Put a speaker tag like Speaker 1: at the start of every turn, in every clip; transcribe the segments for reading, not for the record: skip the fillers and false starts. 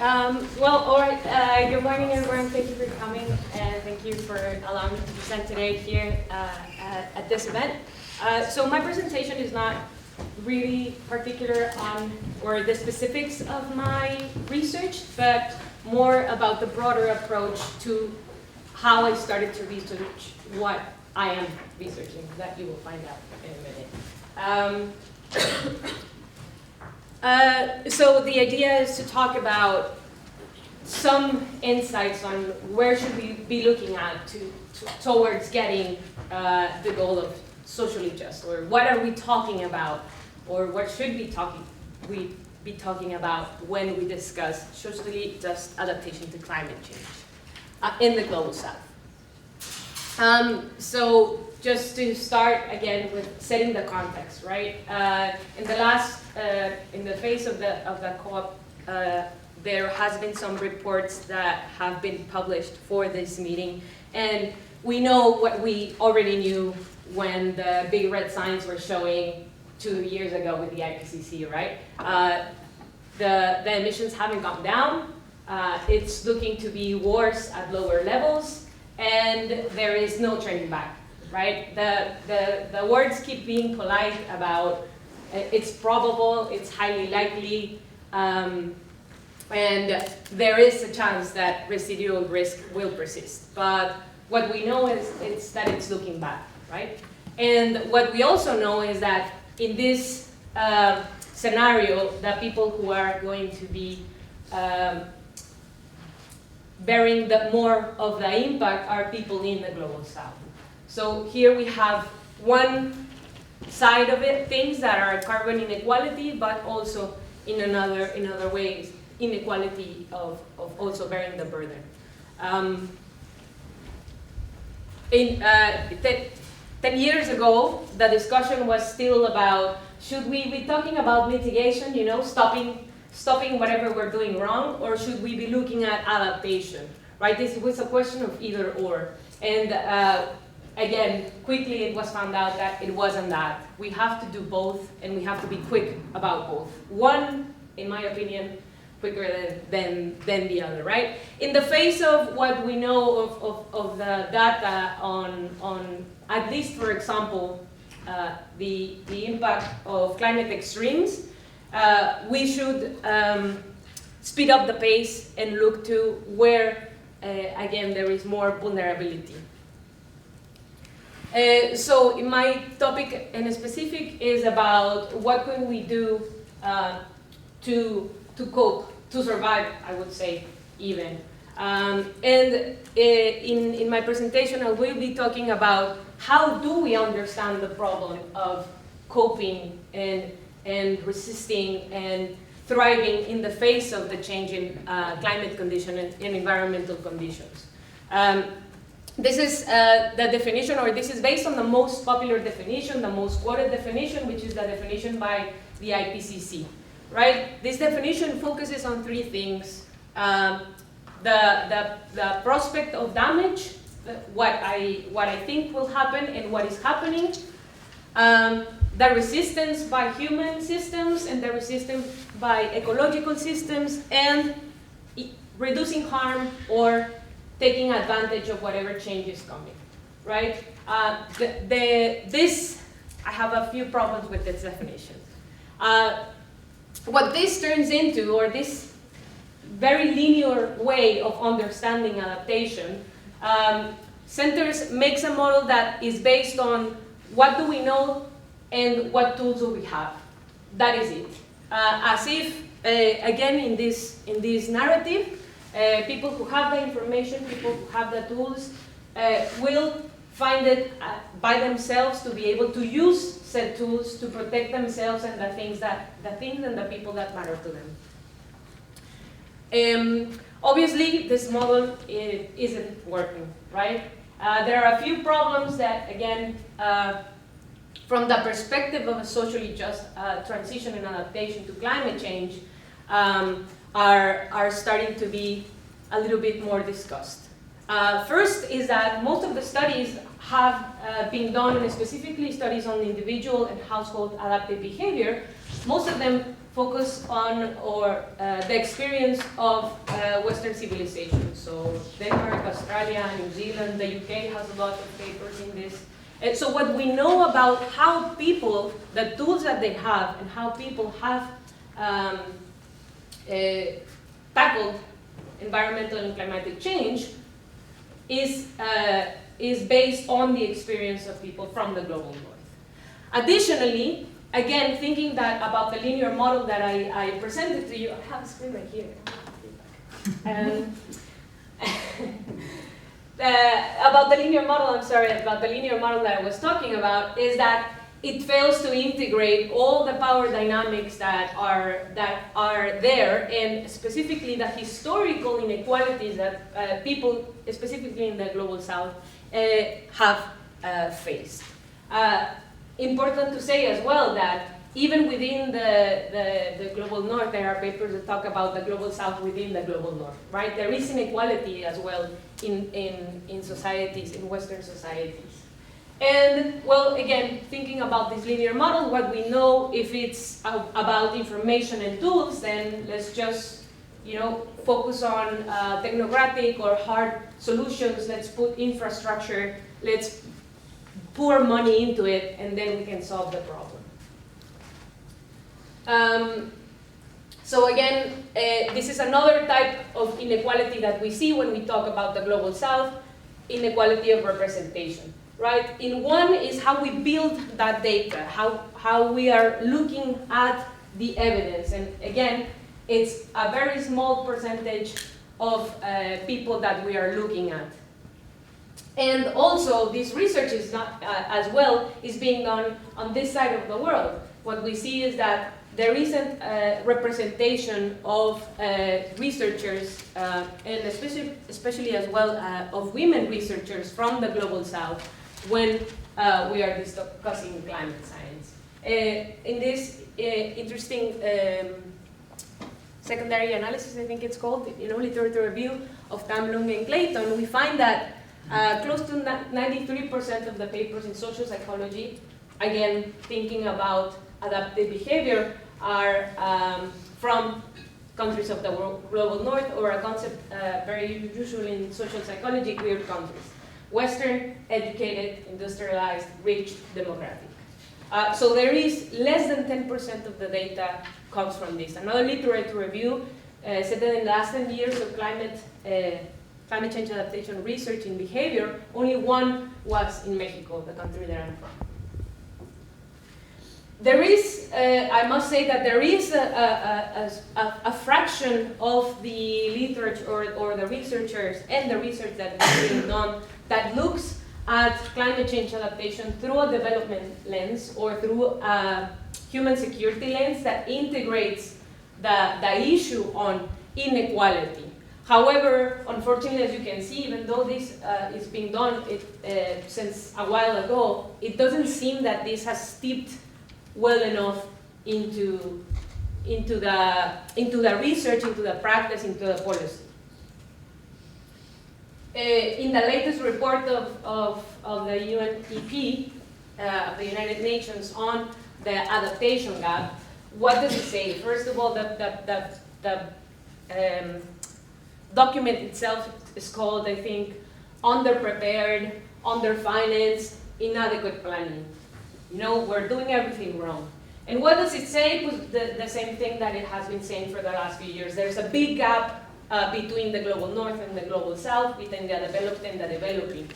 Speaker 1: Well, all right. Good morning, everyone. Thank you for coming, and thank you for allowing me to present today here at this event. So my presentation is not really particular on or the specifics of my research, but more about the broader approach to how I started to research what I am researching, that you will find out in a minute. So the idea is to talk about some insights on where should we be looking at towards getting the goal of socially just, or what are we talking about, or what should we be talking about when we discuss socially just adaptation to climate change in the Global South. So just to start again with setting the context, right? In the face of the co-op, there has been some reports that have been published for this meeting, and we know what we already knew when the big red signs were showing 2 years ago with the IPCC, right? The emissions haven't gone down. It's looking to be worse at lower levels, and there is no turning back, right? The words keep being polite about it's probable, it's highly likely, and there is a chance that residual risk will persist. But what we know is that it's looking bad, right? And what we also know is that in this scenario, the people who are going to be bearing more of the impact are people in the Global South. So here we have one side of it, things that are carbon inequality, but also in other ways, inequality of also bearing the burden. 10 years ago, the discussion was still about, should we be talking about mitigation, stopping whatever we're doing wrong, or should we be looking at adaptation, right? This was a question of either or. And again, quickly it was found out that it wasn't that. We have to do both, and we have to be quick about both. One, in my opinion, quicker than the other, right? In the face of what we know of the data on at least, for example, the impact of climate extremes, we should speed up the pace and look to where, again, there is more vulnerability. So my topic in specific is about what can we do to cope, to survive, I would say, even. And in my presentation, I will be talking about how do we understand the problem of coping and resisting and thriving in the face of the changing climate condition and environmental conditions. This is the definition, or this is based on the most popular definition, the most quoted definition, which is the definition by the IPCC, right? This definition focuses on three things. The prospect of damage, what I think will happen and what is happening, the resistance by human systems and the resistance by ecological systems, and reducing harm or taking advantage of whatever change is coming, right? I have a few problems with this definition. What this turns into, or this very linear way of understanding adaptation, makes a model that is based on what do we know and what tools do we have. That is it. As if, again, in this narrative, people who have the information, people who have the tools, will find it by themselves to be able to use said tools to protect themselves and the things and the people that matter to them. Obviously, this model isn't working, right? There are a few problems that, again, from the perspective of a socially just transition and adaptation to climate change, are starting to be a little bit more discussed. First is that most of the studies have been done, specifically studies on individual and household adaptive behavior. Most of them focus on the experience of Western civilization. So Denmark, Australia, New Zealand, the UK has a lot of papers in this. And so what we know about how people, the tools that they have, and how people have tackled environmental and climatic change is based on the experience of people from the global north. Additionally, again, thinking about the linear model that I presented to you, I have a screen right here. About the linear model that I was talking about is that it fails to integrate all the power dynamics that are there, and specifically the historical inequalities that people, specifically in the global south, have faced. Important to say as well that even within the global north, there are papers that talk about the global south within the global north, right? There is inequality as well in societies, in Western societies. And, well, again, thinking about this linear model, what we know, if it's about information and tools, then let's just, focus on technocratic or hard solutions. Let's put infrastructure, let's pour money into it, and then we can solve the problem. So again, this is another type of inequality that we see when we talk about the global south, inequality of representation. Right? In one is how we build that data, how we are looking at the evidence. And again, it's a very small percentage of people that we are looking at. And also, this research is not, as well, is being done on this side of the world. What we see is that there isn't representation of researchers, and especially as well of women researchers from the global south, when we are discussing climate science. In this interesting secondary analysis, I think it's called, literature review of Tam, Lung, and Clayton, we find that close to 93% of the papers in social psychology, again, thinking about adaptive behavior, are from countries of the global north, or a concept very usual in social psychology, queer countries. Western, educated, industrialized, rich, democratic. So there is less than 10% of the data comes from this. Another literature review said that in the last 10 years of climate change adaptation research in behavior, only one was in Mexico, the country that I'm from. There is, I must say that there is a fraction of the literature or the researchers and the research that is being done that looks at climate change adaptation through a development lens or through a human security lens that integrates the issue on inequality. However, unfortunately, as you can see, even though this is being done since a while ago, it doesn't seem that this has steeped well enough into the research, into the practice, into the policy. In the latest report of the UNEP, of the United Nations, on the adaptation gap, what does it say? First of all, the document itself is called, I think, underprepared, underfinanced, inadequate planning. We're doing everything wrong. And what does it say? The same thing that it has been saying for the last few years. There's a big gap between the global north and the global south, between the developed and the developing.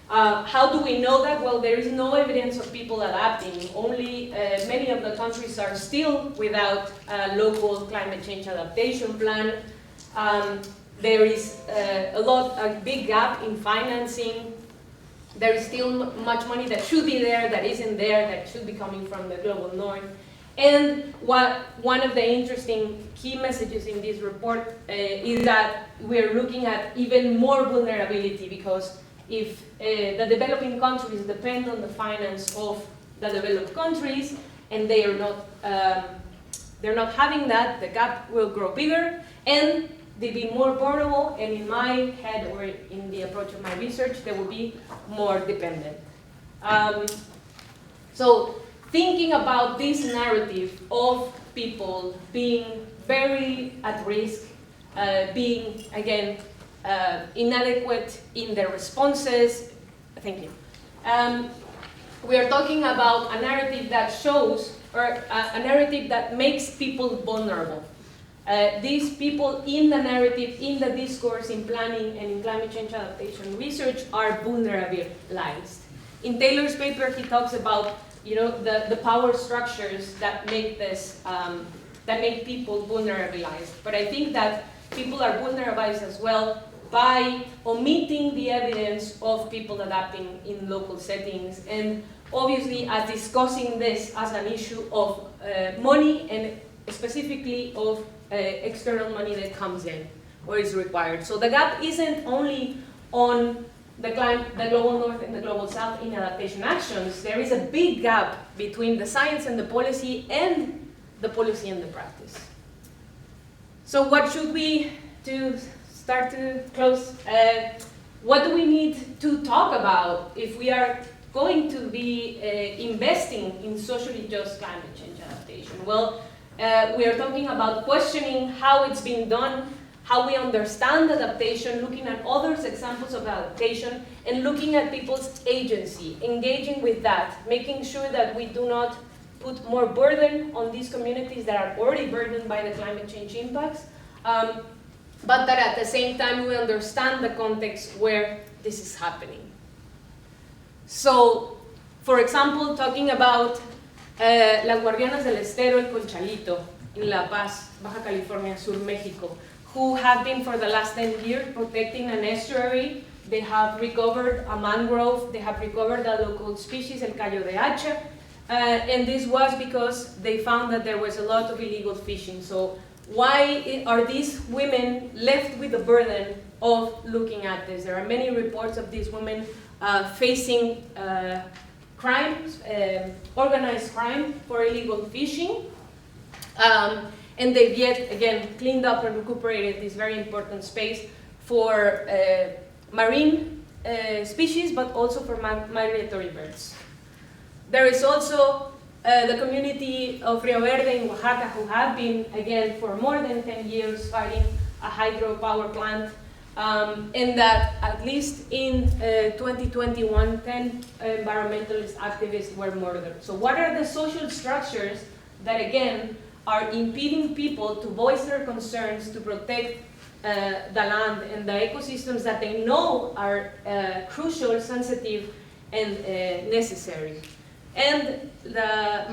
Speaker 1: How do we know that? Well, there is no evidence of people adapting. Only many of the countries are still without a local climate change adaptation plan. There is a big gap in financing. There is still much money that should be there, that isn't there, that should be coming from the global north. And one of the interesting key messages in this report is that we're looking at even more vulnerability, because if the developing countries depend on the finance of the developed countries, and they are not, they're not having that, the gap will grow bigger. And they'd be more vulnerable, and in my head, or in the approach of my research, they will be more dependent. So thinking about this narrative of people being very at risk, being, again, inadequate in their responses. Thank you. We are talking about a narrative that shows, or a narrative that makes people vulnerable. These people in the narrative, in the discourse, in planning, and in climate change adaptation research are vulnerabilized. In Taylor's paper, he talks about, you know, the power structures that make this, that make people vulnerabilized. But I think that people are vulnerabilized as well by omitting the evidence of people adapting in local settings, and obviously as discussing this as an issue of money, and specifically of external money that comes in or is required. So the gap isn't only on the global north and the global south in adaptation actions. There is a big gap between the science and the policy, and the policy and the practice. So what should we do? Start to close. What do we need to talk about if we are going to be investing in socially just climate change adaptation? Well, we are talking about questioning how it's being done, how we understand adaptation, looking at others' examples of adaptation, and looking at people's agency, engaging with that, making sure that we do not put more burden on these communities that are already burdened by the climate change impacts, but that at the same time we understand the context where this is happening. So, for example, talking about las Guardianas del Estero, el Conchalito, in La Paz, Baja California Sur, Mexico, who have been for the last 10 years protecting an estuary. They have recovered a mangrove, they have recovered a local species, el callo de hacha, and this was because they found that there was a lot of illegal fishing. So why are these women left with the burden of looking at this? There are many reports of these women facing crimes, organized crime for illegal fishing. And they've yet, again, cleaned up and recuperated this very important space for marine species, but also for migratory birds. There is also the community of Rio Verde in Oaxaca, who have been, again, for more than 10 years fighting a hydropower plant, and that at least in 2021, 10 environmentalist activists were murdered. So what are the social structures that, again, are impeding people to voice their concerns, to protect the land and the ecosystems that they know are crucial, sensitive, and necessary? And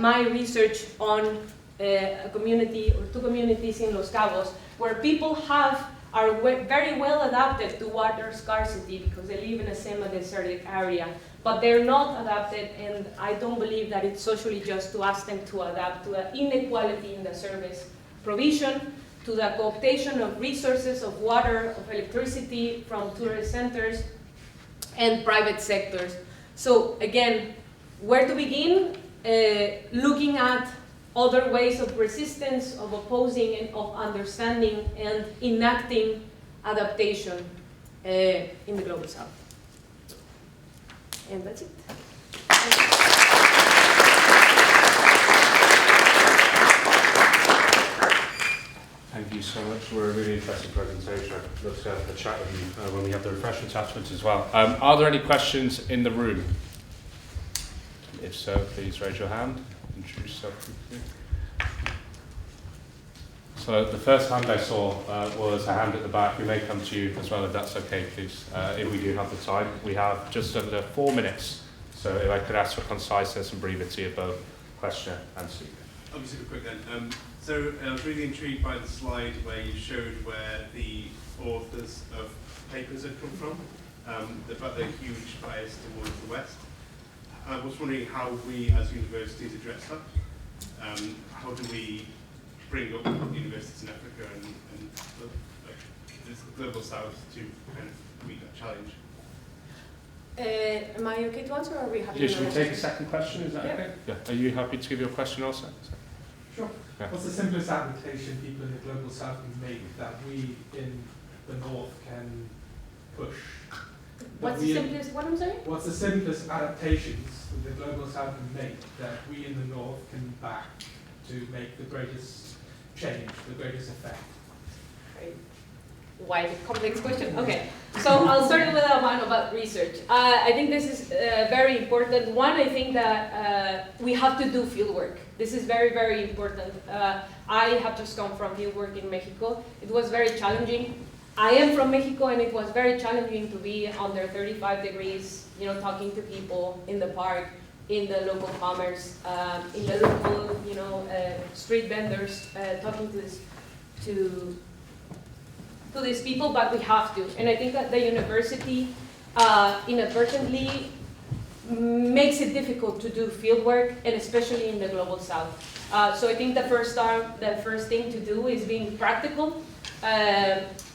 Speaker 1: my research on a community, or two communities in Los Cabos, where people are very well adapted to water scarcity because they live in a semi-desertic area, but they're not adapted, and I don't believe that it's socially just to ask them to adapt to the inequality in the service provision, to the cooptation of resources, of water, of electricity from tourist centers and private sectors. So again, where to begin? Looking at other ways of resistance, of opposing, and of understanding and enacting adaptation in the Global South. And that's it.
Speaker 2: Thank you so much for a really interesting presentation. I'd love to have a chat with you when we have the refreshment attachments as well. Are there any questions in the room? If so, please raise your hand. Introduce yourself. So the first hand I saw was a hand at the back. We may come to you as well, if that's okay, please, if we do have the time. We have just under 4 minutes, so if I could ask for conciseness and brevity of both questioner and speaker.
Speaker 3: I'll be super quick then. So I was really intrigued by the slide where you showed where the authors of papers had come from, but the huge bias towards the West. I was wondering how we as universities address that. How do we bring up universities in Africa and the Global South to kind of meet that challenge?
Speaker 1: Am I okay to answer, or are we happy?
Speaker 2: Yeah, should we take a second question? Is that okay? Yeah. Are you happy to give your question also?
Speaker 4: Sure.
Speaker 2: Yeah.
Speaker 4: What's the simplest adaptation people in the global south can make that we in the north can push?
Speaker 1: What's the simplest, what I'm saying?
Speaker 4: What's the simplest adaptations that the global south can make that we in the north can back to make the greatest change, the greatest effect?
Speaker 1: Right. Why the complex question? Okay, so I'll start with one about research. I think this is very important. One, I think that we have to do field work. This is very, very important. I have just come from field work in Mexico. It was very challenging. I am from Mexico, and it was very challenging to be under 35 degrees, you know, talking to people in the park, in the local commerce, in the local, you know, street vendors, talking to these people, but we have to. And I think that the university inadvertently makes it difficult to do field work, and especially in the global south. So I think the first thing to do is being practical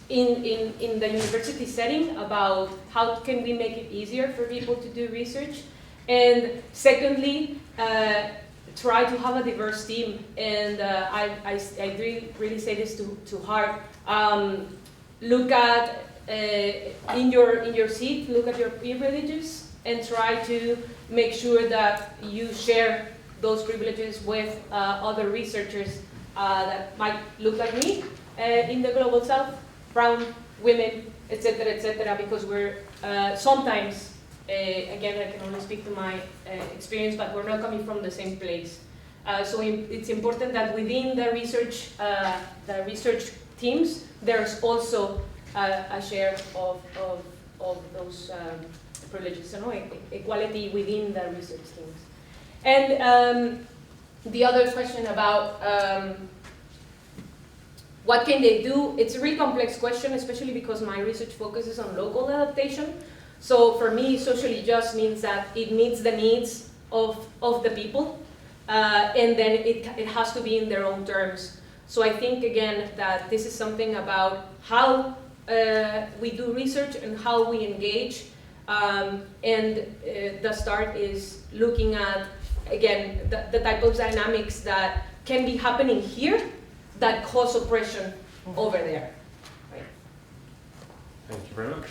Speaker 1: in the university setting about how can we make it easier for people to do research. And secondly, try to have a diverse team. And I really say this to heart. Look at in your seat, look at your privileges, and try to make sure that you share those privileges with other researchers that might look like me in the global south, brown women, etc., because we're sometimes, again, I can only speak to my experience, but we're not coming from the same place. So it's important that within the research teams, there's also a share of those privileges, you know, equality within the research teams. And the other question about what can they do? It's a really complex question, especially because my research focuses on local adaptation. So for me, socially just means that it meets the needs of the people, and then it has to be in their own terms. So I think, again, that this is something about how we do research and how we engage. And the start is looking at, again, the type of dynamics that can be happening here that cause oppression over there. Right.
Speaker 2: Thank you very much.